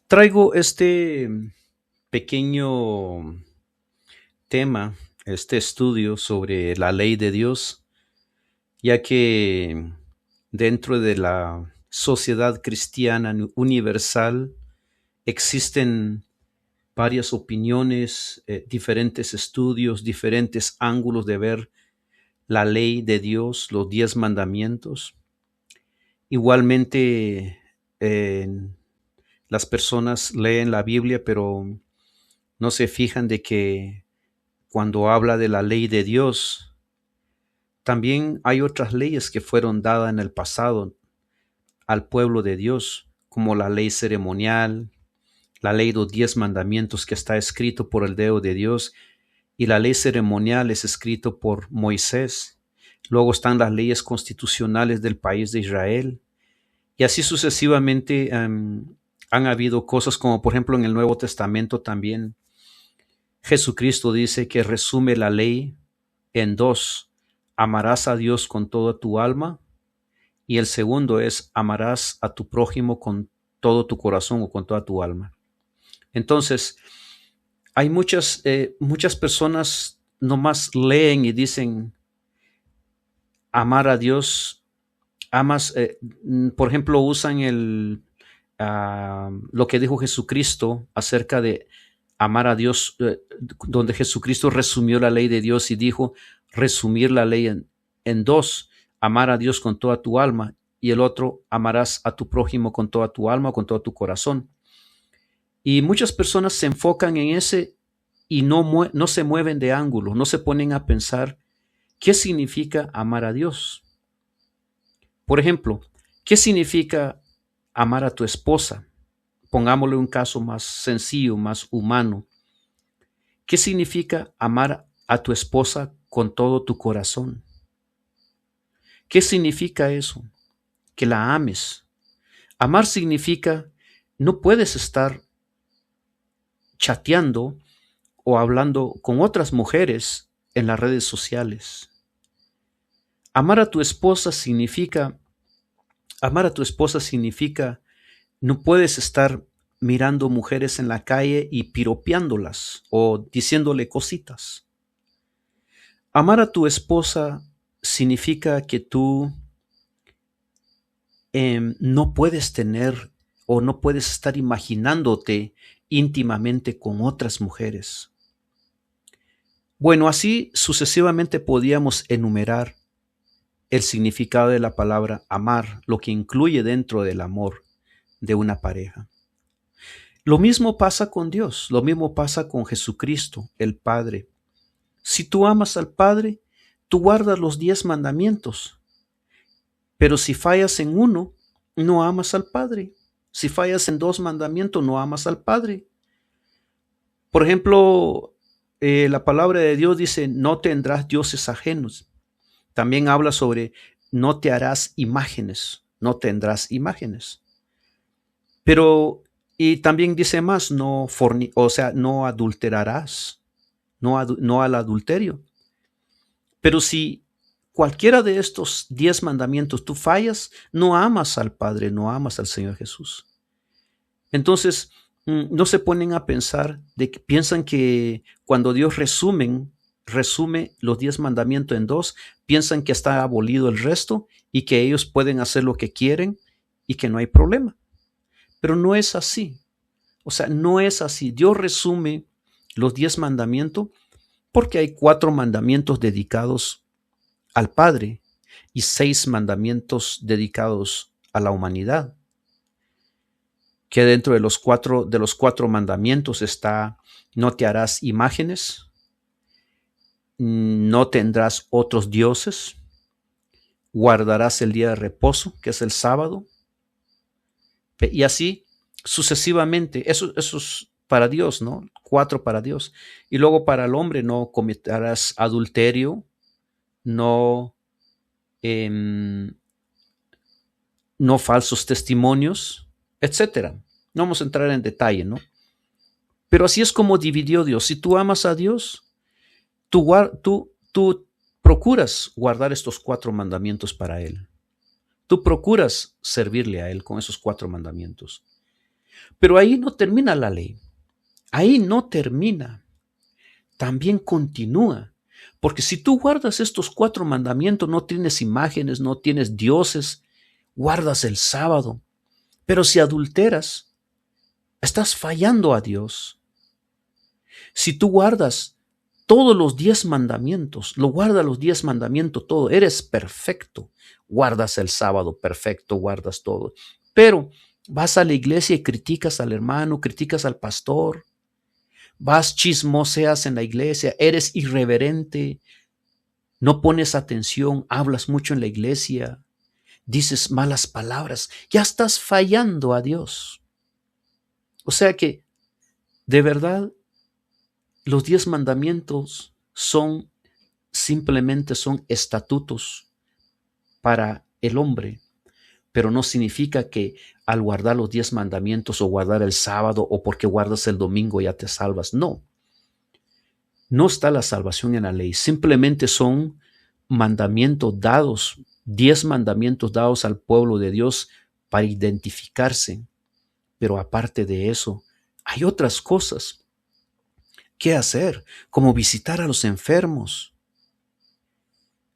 Traigo este pequeño tema, este estudio sobre la ley de Dios, ya que dentro de la sociedad cristiana universal existen varias opiniones, diferentes estudios, diferentes ángulos de ver la ley de Dios, los 10 mandamientos. Igualmente, eh, las personas leen la Biblia, pero no se fijan de que cuando habla de la ley de Dios, también hay otras leyes que fueron dadas en el pasado al pueblo de Dios, como la ley ceremonial, la ley de los 10 mandamientos que está escrito por el dedo de Dios, y la ley ceremonial es escrito por Moisés. Luego están las leyes constitucionales del país de Israel, y así sucesivamente. Han habido cosas como, por ejemplo, en el Nuevo Testamento también Jesucristo dice que resume la ley en dos: amarás a Dios con toda tu alma, y el segundo es amarás a tu prójimo con todo tu corazón o con toda tu alma. Entonces, hay muchas personas nomás leen y dicen amar a Dios, amas, por ejemplo, usan lo que dijo Jesucristo acerca de amar a Dios, donde Jesucristo resumió la ley de Dios y dijo resumir la ley en dos: amar a Dios con toda tu alma, y el otro, amarás a tu prójimo con toda tu alma, con todo tu corazón. Y muchas personas se enfocan en ese y no se mueven de ángulo, no se ponen a pensar qué significa amar a Dios. Por ejemplo, ¿qué significa amar a tu esposa? Pongámosle un caso más sencillo, más humano. ¿Qué significa amar a tu esposa con todo tu corazón? ¿Qué significa eso? Que la ames. Amar significa no puedes estar chateando o hablando con otras mujeres en las redes sociales. Amar a tu esposa significa, amar a tu esposa significa no puedes estar mirando mujeres en la calle y piropeándolas o diciéndole cositas. Amar a tu esposa significa que tú no puedes tener o no puedes estar imaginándote íntimamente con otras mujeres. Bueno, así sucesivamente podíamos enumerar el significado de la palabra amar, lo que incluye dentro del amor de una pareja. Lo mismo pasa con Dios, lo mismo pasa con Jesucristo, el Padre. Si tú amas al Padre, tú guardas los 10 mandamientos. Pero si fallas en uno, no amas al Padre. Si fallas en 2 mandamientos, no amas al Padre. Por ejemplo, la palabra de Dios dice, no tendrás dioses ajenos. También habla sobre no te harás imágenes, no tendrás imágenes. Pero, y también dice más, no adulterarás, no al adulterio. Pero si cualquiera de estos 10 mandamientos tú fallas, no amas al Padre, no amas al Señor Jesús. Entonces, no se ponen a pensar, piensan que cuando Dios resume los 10 mandamientos en dos, piensan que está abolido el resto y que ellos pueden hacer lo que quieren y que no hay problema. Pero no es así. O sea, no es así. Dios resume los 10 mandamientos porque hay 4 mandamientos dedicados al Padre y 6 mandamientos dedicados a la humanidad. Que dentro de los cuatro mandamientos está: no te harás imágenes, no tendrás otros dioses, guardarás el día de reposo, que es el sábado, y así sucesivamente. Eso es para Dios, ¿no? 4 para Dios. Y luego para el hombre: no cometerás adulterio, no, no falsos testimonios, etcétera. No vamos a entrar en detalle, ¿no? Pero así es como dividió Dios. Si tú amas a Dios, tú procuras guardar estos 4 mandamientos para Él. Tú procuras servirle a Él con esos 4 mandamientos. Pero ahí no termina la ley. Ahí no termina. También continúa. Porque si tú guardas estos 4 mandamientos, no tienes imágenes, no tienes dioses, guardas el sábado. Pero si adulteras, estás fallando a Dios. Si tú guardas todos los 10 mandamientos, lo guardas los 10 mandamientos, todo, eres perfecto. Guardas el sábado, perfecto, guardas todo. Pero vas a la iglesia y criticas al hermano, criticas al pastor, vas chismoseas en la iglesia, eres irreverente, no pones atención, hablas mucho en la iglesia, dices malas palabras, ya estás fallando a Dios. O sea que, de verdad, los 10 mandamientos simplemente son estatutos para el hombre, pero no significa que al guardar los 10 mandamientos o guardar el sábado o porque guardas el domingo ya te salvas. No, no está la salvación en la ley, simplemente son mandamientos dados, 10 mandamientos dados al pueblo de Dios para identificarse, pero aparte de eso, hay otras cosas que hacer, como visitar a los enfermos.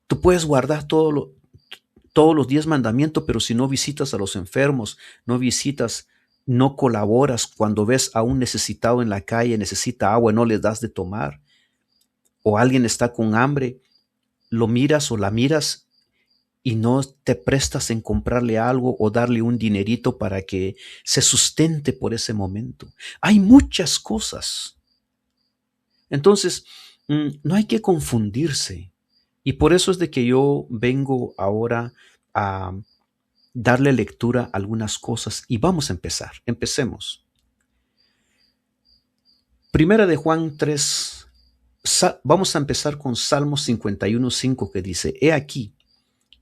Tú puedes guardar todos los 10 mandamientos, pero si no visitas a los enfermos, no visitas, no colaboras cuando ves a un necesitado en la calle, necesita agua y no le das de tomar, o alguien está con hambre, lo miras o la miras y no te prestas en comprarle algo o darle un dinerito para que se sustente por ese momento. Hay muchas cosas. Entonces, no hay que confundirse. Y por eso es de que yo vengo ahora a darle lectura a algunas cosas y vamos a empezar. Empecemos. Primera de Juan 3, vamos a empezar con Salmos 51:5 que dice, He aquí,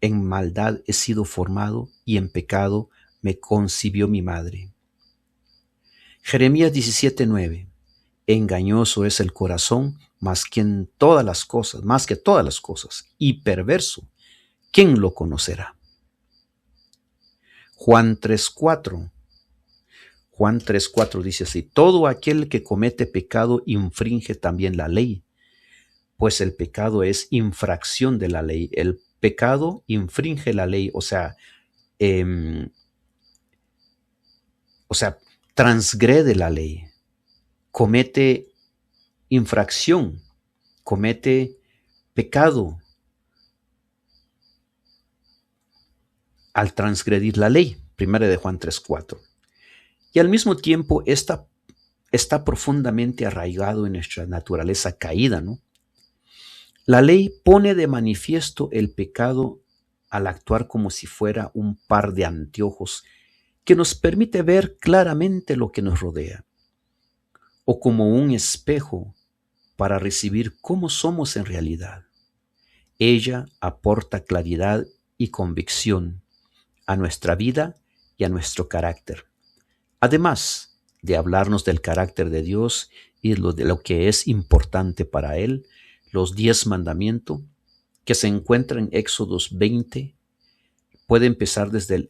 en maldad he sido formado y en pecado me concibió mi madre. Jeremías 17:9, Engañoso es el corazón más que todas las cosas, y perverso, ¿quién lo conocerá? Juan 3:4 dice así, Todo aquel que comete pecado infringe también la ley, pues el pecado es infracción de la ley. El pecado infringe la ley, o sea, transgrede la ley, comete infracción, comete pecado al transgredir la ley. Primera de Juan 3:4. Y al mismo tiempo está profundamente arraigado en nuestra naturaleza caída, ¿no? La ley pone de manifiesto el pecado al actuar como si fuera un par de anteojos que nos permite ver claramente lo que nos rodea, o como un espejo para recibir cómo somos en realidad. Ella aporta claridad y convicción a nuestra vida y a nuestro carácter. Además de hablarnos del carácter de Dios y de lo que es importante para Él, los 10 mandamientos que se encuentran en Éxodos 20, puede empezar desde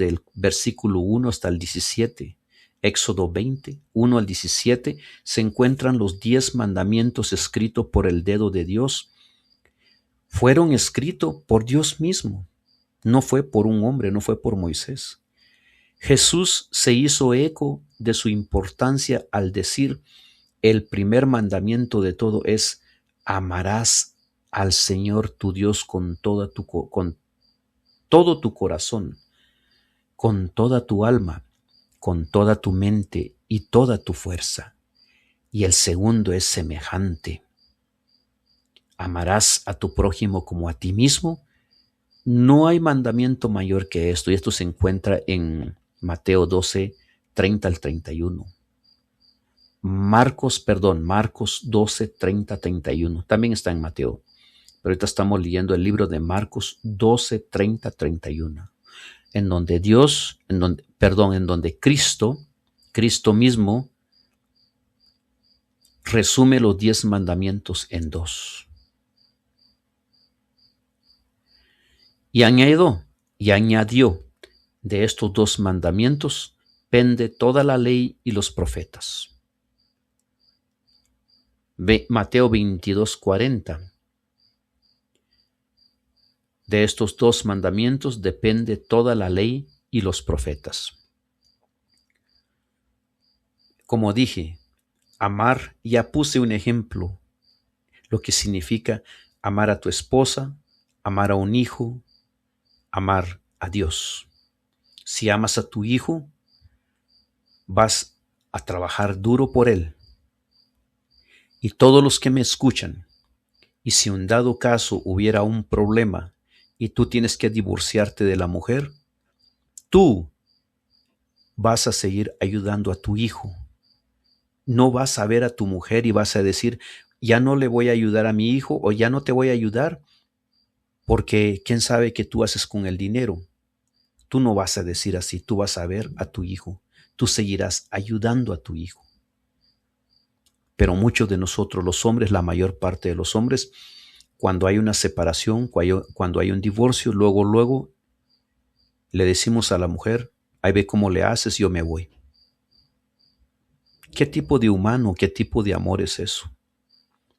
el versículo 1 hasta el 17. Éxodo 20, 1 al 17, se encuentran los 10 mandamientos escritos por el dedo de Dios. Fueron escritos por Dios mismo. No fue por un hombre, no fue por Moisés. Jesús se hizo eco de su importancia al decir, el primer mandamiento de todo es, amarás al Señor tu Dios con todo tu corazón, con toda tu alma, con toda tu mente y toda tu fuerza. Y el segundo es semejante. Amarás a tu prójimo como a ti mismo. No hay mandamiento mayor que esto, y esto se encuentra en Mateo 12, 30 al 31. Marcos 12, 30, 31. También está en Mateo. Pero ahorita estamos leyendo el libro de Marcos 12, 30, 31. En donde Cristo mismo resume los 10 mandamientos en 2. Y añadió de estos 2 mandamientos pende toda la ley y los profetas. Mateo 22:40. De estos dos mandamientos depende toda la ley y los profetas. Como dije, amar, ya puse un ejemplo, lo que significa amar a tu esposa, amar a un hijo, amar a Dios. Si amas a tu hijo, vas a trabajar duro por él. Y todos los que me escuchan, y si en dado caso hubiera un problema y tú tienes que divorciarte de la mujer, tú vas a seguir ayudando a tu hijo. No vas a ver a tu mujer y vas a decir, ya no le voy a ayudar a mi hijo o ya no te voy a ayudar porque quién sabe qué tú haces con el dinero. Tú no vas a decir así, tú vas a ver a tu hijo. Tú seguirás ayudando a tu hijo. Pero muchos de nosotros, los hombres, la mayor parte de los hombres, cuando hay una separación, cuando hay un divorcio, luego le decimos a la mujer, ahí ve cómo le haces, yo me voy. ¿Qué tipo de humano, qué tipo de amor es eso?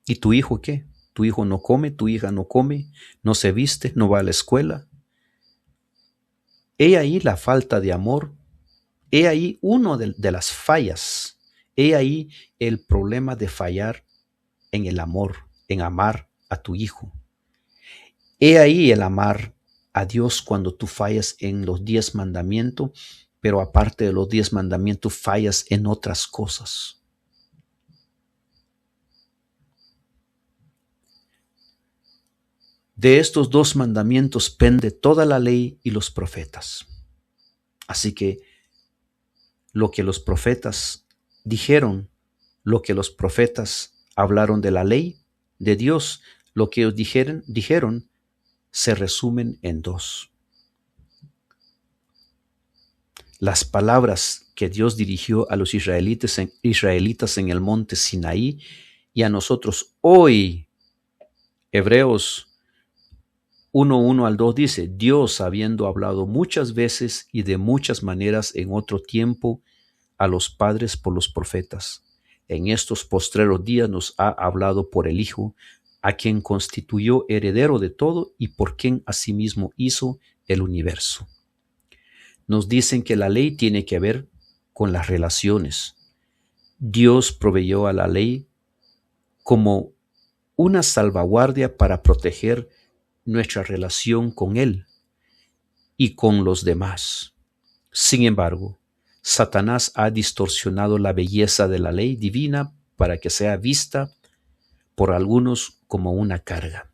¿Y tu hijo qué? ¿Tu hijo no come? ¿Tu hija no come? ¿No se viste? ¿No va a la escuela? He ahí la falta de amor. He ahí uno de las fallas. He ahí el problema de fallar en el amor, en amar a tu hijo. He ahí el amar a Dios cuando tú fallas en los 10 mandamientos, pero aparte de los 10 mandamientos fallas en otras cosas. De estos 2 mandamientos pende toda la ley y los profetas. Así que lo que los profetas dijeron, lo que los profetas hablaron de la ley de Dios, lo que ellos dijeron se resumen en 2. Las palabras que Dios dirigió a los israelitas en el monte Sinaí y a nosotros hoy. Hebreos 1:1 al 2 dice, Dios, habiendo hablado muchas veces y de muchas maneras en otro tiempo a los padres por los profetas, en estos postreros días nos ha hablado por el Hijo, a quien constituyó heredero de todo y por quien asimismo hizo el universo. Nos dicen que la ley tiene que ver con las relaciones. Dios proveyó a la ley como una salvaguardia para proteger nuestra relación con Él y con los demás. Sin embargo, Satanás ha distorsionado la belleza de la ley divina para que sea vista por algunos como una carga.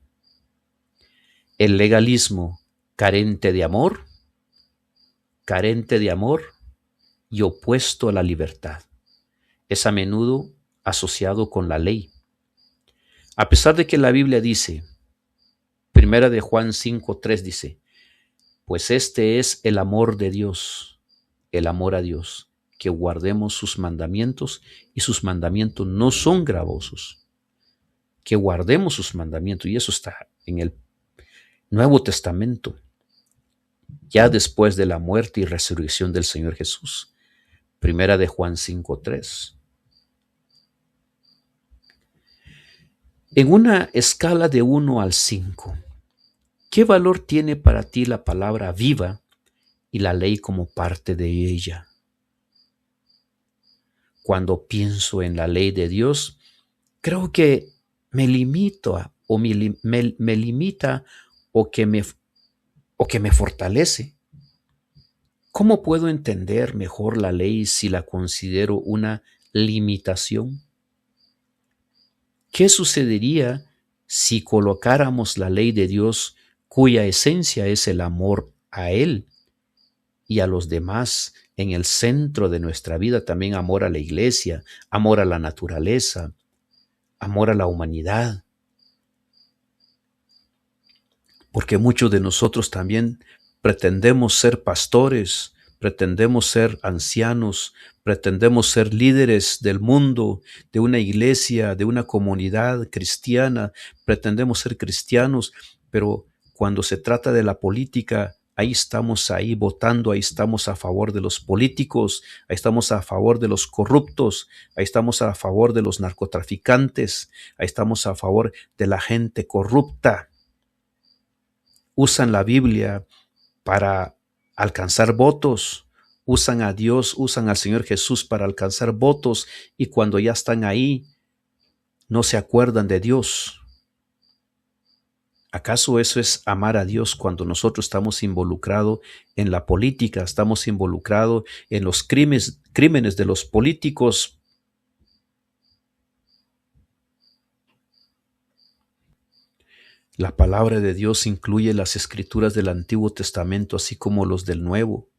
El legalismo carente de amor y opuesto a la libertad. Es a menudo asociado con la ley. A pesar de que la Biblia dice, Primera de Juan 5:3 dice, pues este es el amor de Dios, el amor a Dios, que guardemos sus mandamientos, y sus mandamientos no son gravosos. Que guardemos sus mandamientos, y eso está en el Nuevo Testamento, ya después de la muerte y resurrección del Señor Jesús. Primera de Juan 5:3. En una escala de 1 al 5, ¿qué valor tiene para ti la palabra viva y la ley como parte de ella? Cuando pienso en la ley de Dios, creo que me limita o que me fortalece. ¿Cómo puedo entender mejor la ley si la considero una limitación? ¿Qué sucedería si colocáramos la ley de Dios, cuya esencia es el amor a Él y a los demás, en el centro de nuestra vida? También amor a la iglesia, amor a la naturaleza, amor a la humanidad. Porque muchos de nosotros también pretendemos ser pastores, pretendemos ser ancianos, pretendemos ser líderes del mundo, de una iglesia, de una comunidad cristiana, pretendemos ser cristianos, pero cuando se trata de la política, ahí estamos ahí votando, ahí estamos a favor de los políticos, ahí estamos a favor de los corruptos, ahí estamos a favor de los narcotraficantes, ahí estamos a favor de la gente corrupta. Usan la Biblia para alcanzar votos, usan a Dios, usan al Señor Jesús para alcanzar votos, y cuando ya están ahí, no se acuerdan de Dios. ¿Acaso eso es amar a Dios cuando nosotros estamos involucrados en la política, estamos involucrados en los crímenes de los políticos? La palabra de Dios incluye las escrituras del Antiguo Testamento, así como los del Nuevo.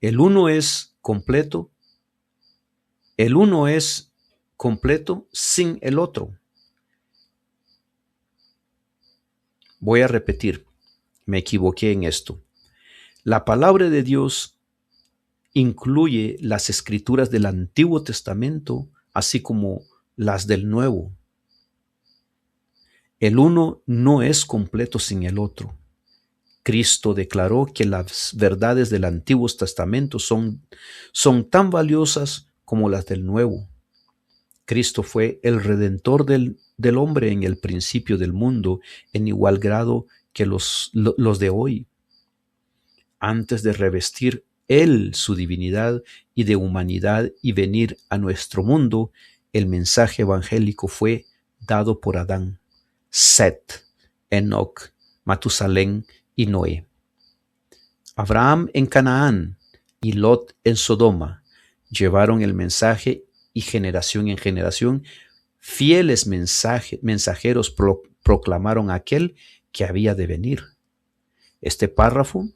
El uno es completo sin el otro. Voy a repetir, me equivoqué en esto. La palabra de Dios incluye las escrituras del Antiguo Testamento, así como las del Nuevo. El uno no es completo sin el otro. Cristo declaró que las verdades del Antiguo Testamento son tan valiosas como las del Nuevo. Cristo fue el Redentor del hombre en el principio del mundo, en igual grado que los de hoy. Antes de revestir Él su divinidad y de humanidad y venir a nuestro mundo, el mensaje evangélico fue dado por Adán, Set, Enoc, Matusalén y Noé. Abraham en Canaán y Lot en Sodoma llevaron el mensaje, y generación en generación fieles mensajeros proclamaron a aquel que había de venir. Este párrafo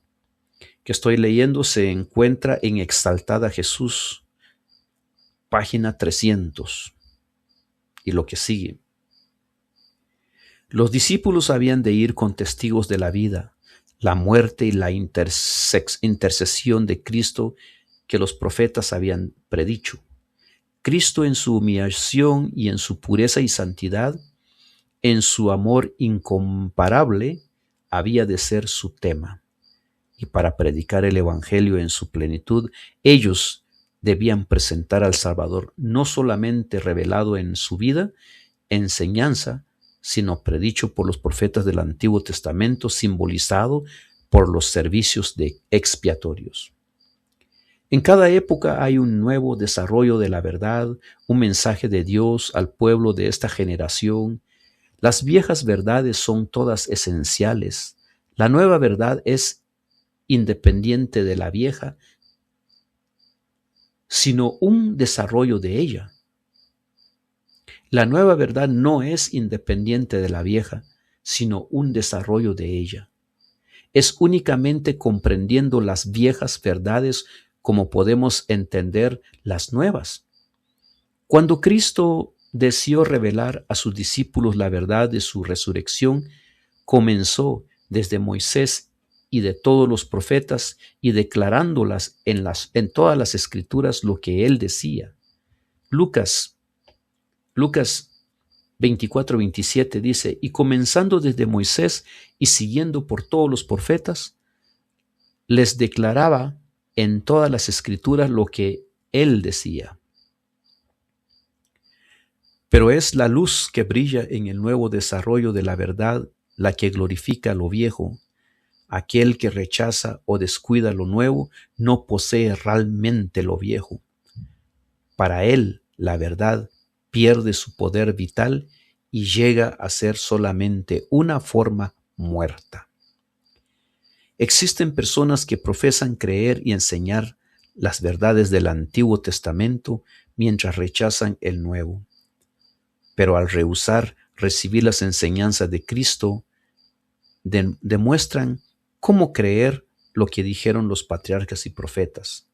que estoy leyendo se encuentra en Exaltada Jesús, página 300, y lo que sigue. Los discípulos habían de ir con testigos de la vida, la muerte y la intercesión de Cristo que los profetas habían predicho. Cristo en su humillación y en su pureza y santidad, en su amor incomparable, había de ser su tema. Y para predicar el Evangelio en su plenitud, ellos debían presentar al Salvador no solamente revelado en su vida, enseñanza, sino predicho por los profetas del Antiguo Testamento, simbolizado por los servicios expiatorios. En cada época hay un nuevo desarrollo de la verdad, un mensaje de Dios al pueblo de esta generación. Las viejas verdades son todas esenciales. La nueva verdad es independiente de la vieja, sino un desarrollo de ella. La nueva verdad no es independiente de la vieja, sino un desarrollo de ella. Es únicamente comprendiendo las viejas verdades como podemos entender las nuevas. Cuando Cristo deseó revelar a sus discípulos la verdad de su resurrección, comenzó desde Moisés y de todos los profetas y declarándolas en todas las escrituras lo que él decía. Lucas 24:27 dice, y comenzando desde Moisés y siguiendo por todos los profetas, les declaraba en todas las escrituras lo que él decía. Pero es la luz que brilla en el nuevo desarrollo de la verdad la que glorifica lo viejo. Aquel que rechaza o descuida lo nuevo no posee realmente lo viejo. Para él, la verdad pierde su poder vital y llega a ser solamente una forma muerta. Existen personas que profesan creer y enseñar las verdades del Antiguo Testamento mientras rechazan el Nuevo. Pero al rehusar recibir las enseñanzas de Cristo, demuestran cómo creer lo que dijeron los patriarcas y profetas.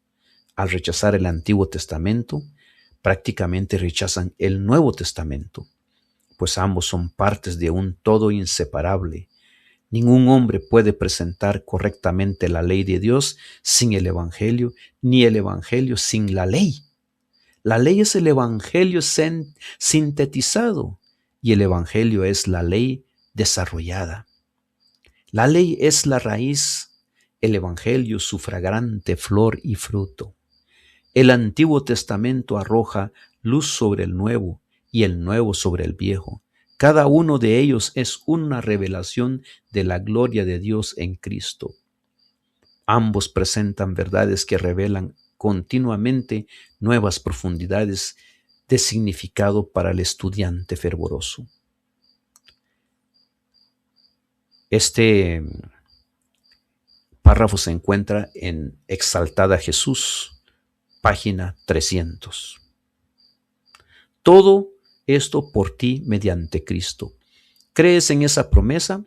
Al rechazar el Antiguo Testamento, prácticamente rechazan el Nuevo Testamento, pues ambos son partes de un todo inseparable. Ningún hombre puede presentar correctamente la ley de Dios sin el Evangelio, ni el Evangelio sin la ley. La ley es el Evangelio sintetizado y el Evangelio es la ley desarrollada. La ley es la raíz el Evangelio su fragrante flor y fruto. El Antiguo Testamento arroja luz sobre el Nuevo y el Nuevo sobre el Viejo. Cada uno de ellos es una revelación de la gloria de Dios en Cristo. Ambos presentan verdades que revelan continuamente nuevas profundidades de significado para el estudiante fervoroso. Este párrafo se encuentra en Exaltada Jesús, página 300. Todo esto por ti mediante Cristo. ¿Crees en esa promesa?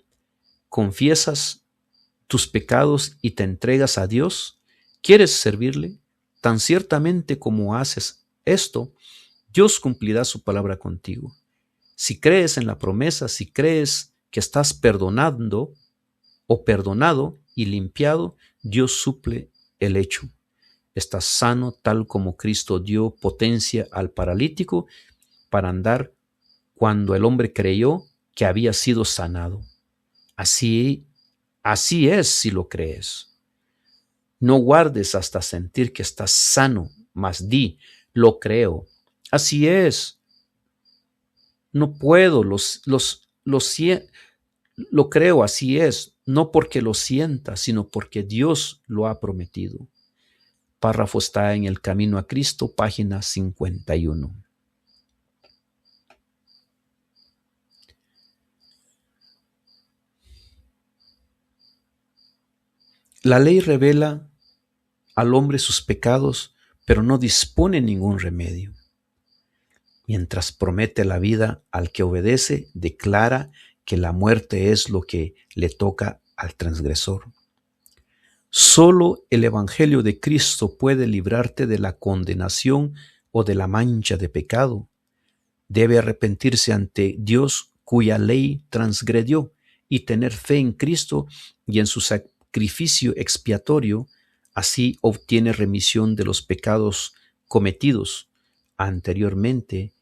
¿Confiesas tus pecados y te entregas a Dios? ¿Quieres servirle? Tan ciertamente como haces esto, Dios cumplirá su palabra contigo. Si crees en la promesa, si crees que estás perdonando o perdonado y limpiado, Dios suple el hecho. Estás sano tal como Cristo dio potencia al paralítico para andar cuando el hombre creyó que había sido sanado. Así es si lo crees. No guardes hasta sentir que estás sano, mas di, lo creo. Así es. No puedo, lo creo, así es, no porque lo sienta, sino porque Dios lo ha prometido. Párrafo está en El Camino a Cristo, página 51. La ley revela al hombre sus pecados, pero no dispone ningún remedio. Mientras promete la vida al que obedece, declara que la muerte es lo que le toca al transgresor. Solo el Evangelio de Cristo puede librarte de la condenación o de la mancha de pecado. Debe arrepentirse ante Dios cuya ley transgredió y tener fe en Cristo y en su sacrificio expiatorio. Así obtiene remisión de los pecados cometidos anteriormente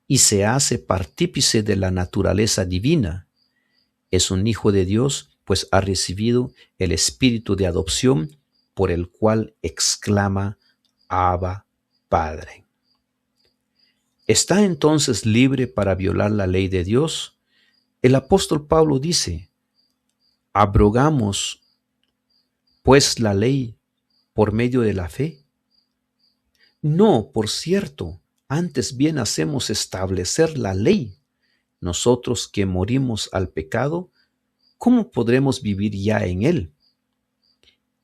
y se hace partícipe de la naturaleza divina. Es un hijo de Dios, pues ha recibido el espíritu de adopción por el cual exclama: Abba, Padre. ¿Está entonces libre para violar la ley de Dios? El apóstol Pablo dice: ¿abrogamos pues la ley por medio de la fe? No, por cierto, antes bien hacemos establecer la ley. Nosotros que morimos al pecado, ¿cómo podremos vivir ya en él?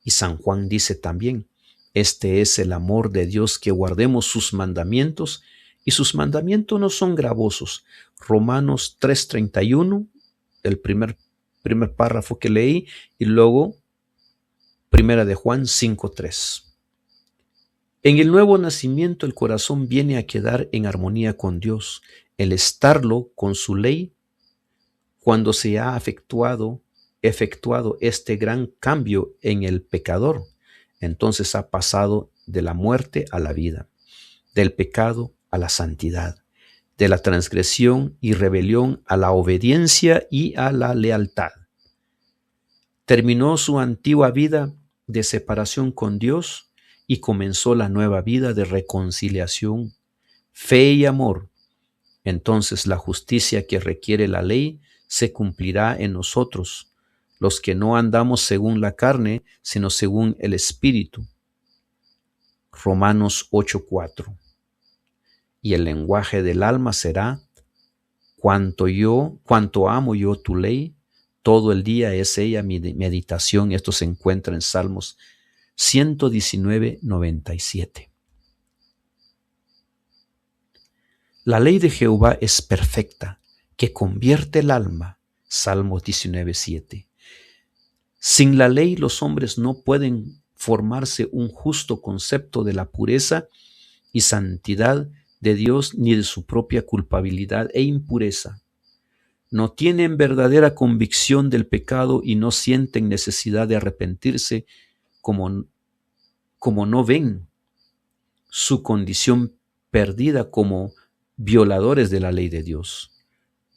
Y San Juan dice también: este es el amor de Dios, que guardemos sus mandamientos, y sus mandamientos no son gravosos. Romanos 3:31, el primer párrafo que leí, y luego Primera de Juan 5:3. En el nuevo nacimiento el corazón viene a quedar en armonía con Dios. El estarlo con su ley, cuando se ha efectuado este gran cambio en el pecador, entonces ha pasado de la muerte a la vida, del pecado a la santidad, de la transgresión y rebelión a la obediencia y a la lealtad. Terminó su antigua vida de separación con Dios y comenzó la nueva vida de reconciliación, fe y amor. Entonces la justicia que requiere la ley se cumplirá en nosotros, los que no andamos según la carne, sino según el Espíritu. Romanos 8:4. Y el lenguaje del alma será: cuanto amo yo tu ley, todo el día es ella mi meditación. Esto se encuentra en Salmos 119:97. La ley de Jehová es perfecta, que convierte el alma. Salmos 19:7. Sin la ley los hombres no pueden formarse un justo concepto de la pureza y santidad de Dios, ni de su propia culpabilidad e impureza. No tienen verdadera convicción del pecado y no sienten necesidad de arrepentirse, como no ven su condición perdida como violadores de la ley de Dios.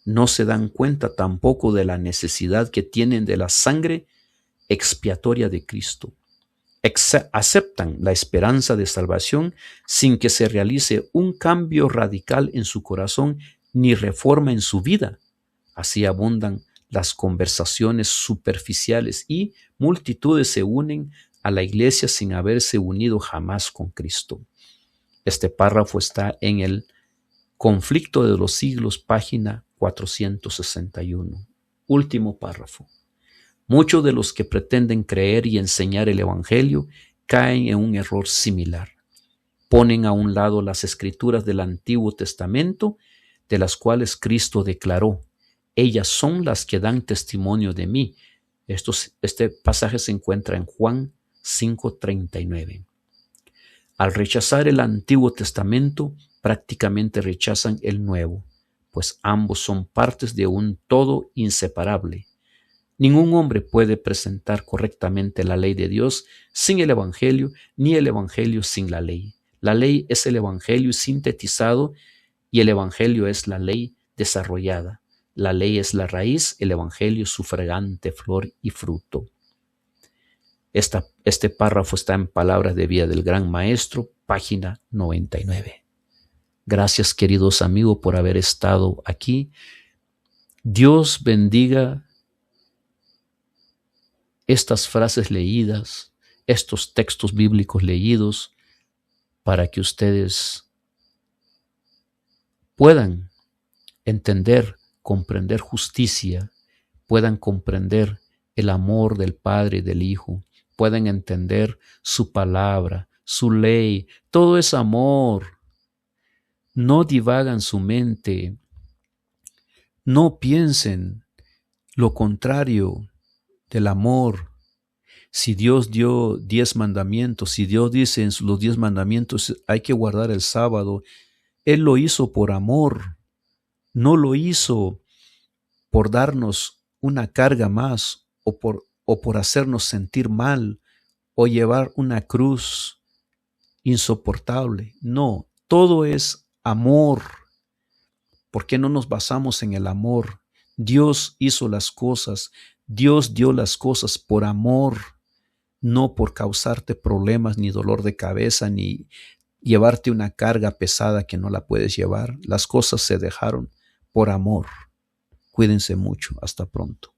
No se dan cuenta tampoco de la necesidad que tienen de la sangre expiatoria de Cristo. Aceptan la esperanza de salvación sin que se realice un cambio radical en su corazón ni reforma en su vida. Así abundan las conversaciones superficiales y multitudes se unen a la iglesia sin haberse unido jamás con Cristo. Este párrafo está en el Conflicto de los Siglos, página 461. Último párrafo. Muchos de los que pretenden creer y enseñar el Evangelio caen en un error similar. Ponen a un lado las escrituras del Antiguo Testamento, de las cuales Cristo declaró: ellas son las que dan testimonio de mí. Este pasaje se encuentra en Juan 5:39. Al rechazar el Antiguo Testamento, prácticamente rechazan el Nuevo, pues ambos son partes de un todo inseparable. Ningún hombre puede presentar correctamente la ley de Dios sin el Evangelio, ni el Evangelio sin la ley. La ley es el Evangelio sintetizado y el Evangelio es la ley desarrollada. La ley es la raíz, el Evangelio su fragante flor y fruto. Este párrafo está en Palabras de Vida del Gran Maestro, página 99. Gracias, queridos amigos, por haber estado aquí. Dios bendiga estas frases leídas, estos textos bíblicos leídos, para que ustedes puedan entender, comprender justicia, puedan comprender el amor del Padre y del Hijo, puedan entender su palabra, su ley, todo es amor. No divagan su mente, no piensen lo contrario del amor. Si Dios dio 10 mandamientos, si Dios dice en los 10 mandamientos hay que guardar el sábado, Él lo hizo por amor, no lo hizo por darnos una carga más o por hacernos sentir mal o llevar una cruz insoportable. No, todo es amor. ¿Por qué no nos basamos en el amor? Dios hizo las cosas, Dios dio las cosas por amor, no por causarte problemas ni dolor de cabeza ni llevarte una carga pesada que no la puedes llevar. Las cosas se dejaron por amor. Cuídense mucho. Hasta pronto.